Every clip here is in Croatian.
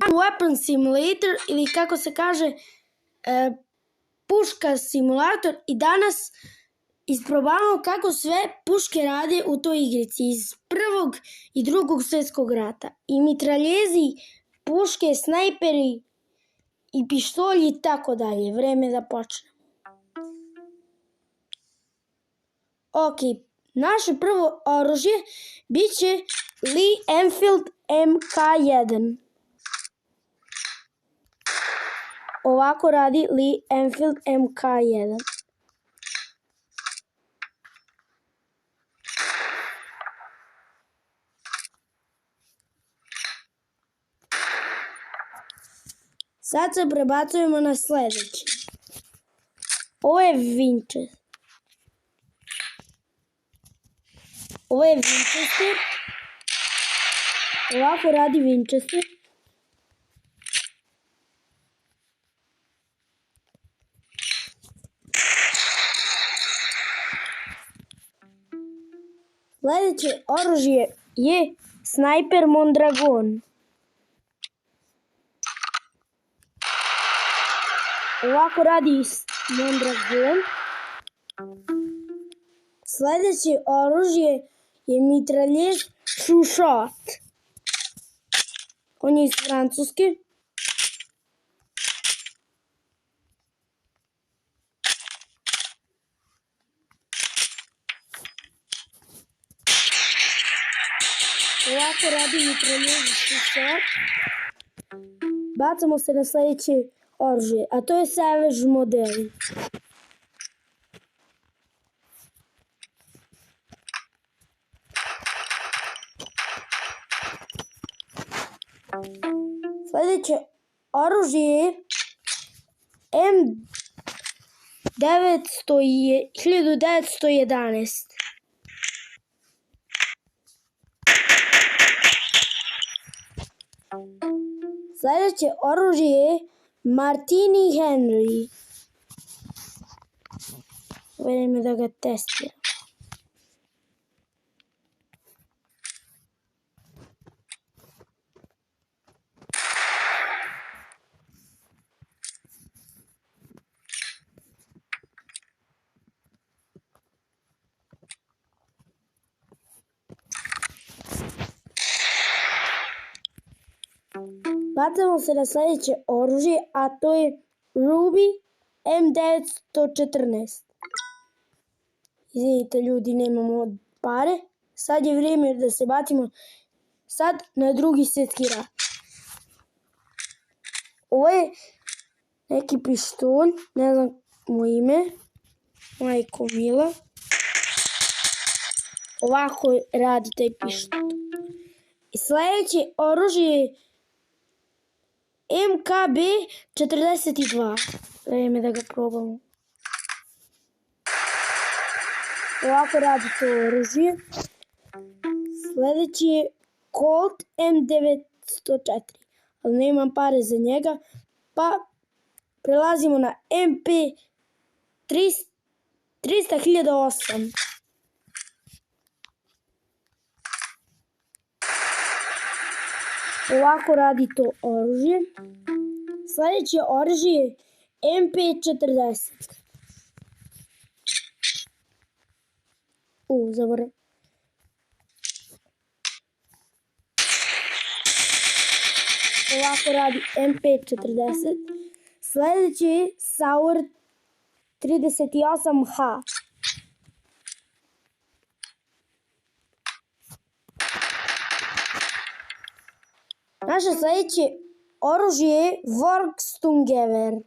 Weapon Simulator ili kako se kaže puška simulator i danas isprobavamo kako sve puške rade u toj igrici iz Prvog i Drugog svjetskog rata. I mitraljezi, puške, snajperi i pištolji i tako dalje. Vreme da počnemo. Ok, naše prvo oružje bit će Lee Enfield MK1. Ovako radi Lee Enfield MK1. Sad se prebacujemo na sljedeći. Ovo je Winchester. Ovo je Winchester. Ovako radi Winchester. Sljedeće oružje je Sniper Mondragon. Ovako radi Mondragon. Sljedeće oružje je mitraljez Shot. On je iz Francuske. Ovako radi mitraljez Shot. Bacamo se na sljedeće oružje, a to je Savage model. Sljedeće oružje je M1911. Sljedeće oružje je Martini Henry. Vreme da ga testiram. Bacamo se na sljedeće oružje, a to je Ruby M914. Izvinite ljudi, nemamo pare. Sad je vrijeme da se bacimo sad na Drugi svjetski rat. Ovo je neki pištolj, ne znam mu ime, majko mila. Ovako radi taj pištolj. I sljedeće oružje je MKB-42. Vrijeme da ga probamo. Ovako radi to oružje. Sljedeći je Colt M904. Ali nemam pare za njega. Pa prelazimo na MP-3008. Ovako radi to oružje. Sljedeće oružje je MP40. Zaboravim. Ovako radi MP40. Sljedeće je Sauer 38H. Naše sljedeće oružje je Volkstungewehr.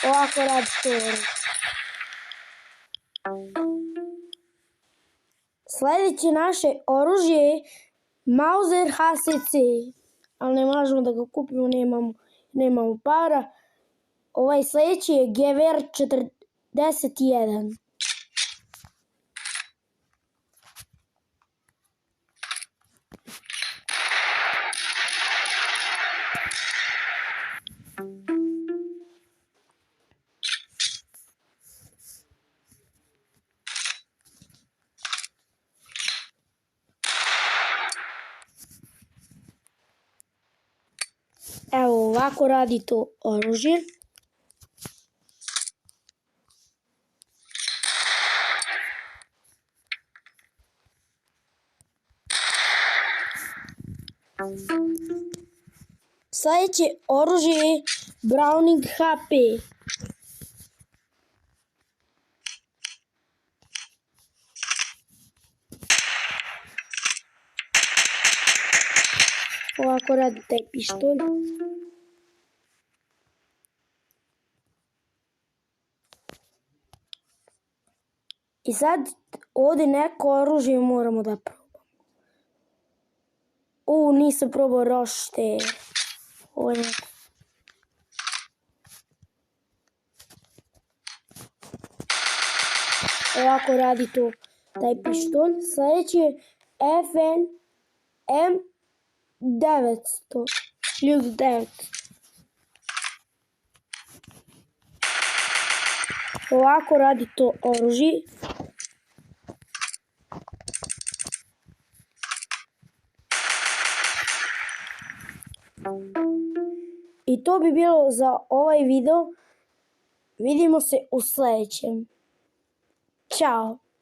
Ovako radi to oružje. Sljedeće naše oružje je Mauser HCC. Ali ne možemo da ga kupimo, nemamo para. Ovaj sljedeći je Gewehr 41. Ovako radi to oružje. Sljedeće oružje je Browning HP. Ovako radi taj pištolj. I sad ovdje neko oružje moramo da probamo. Nisam probao rošte. Ovako radi to taj pištolj. Sljedeći je FN M900. Ljud 9. Ovako radi to oružje. I to bi bilo za ovaj video. Vidimo se u sljedećem. Ćao!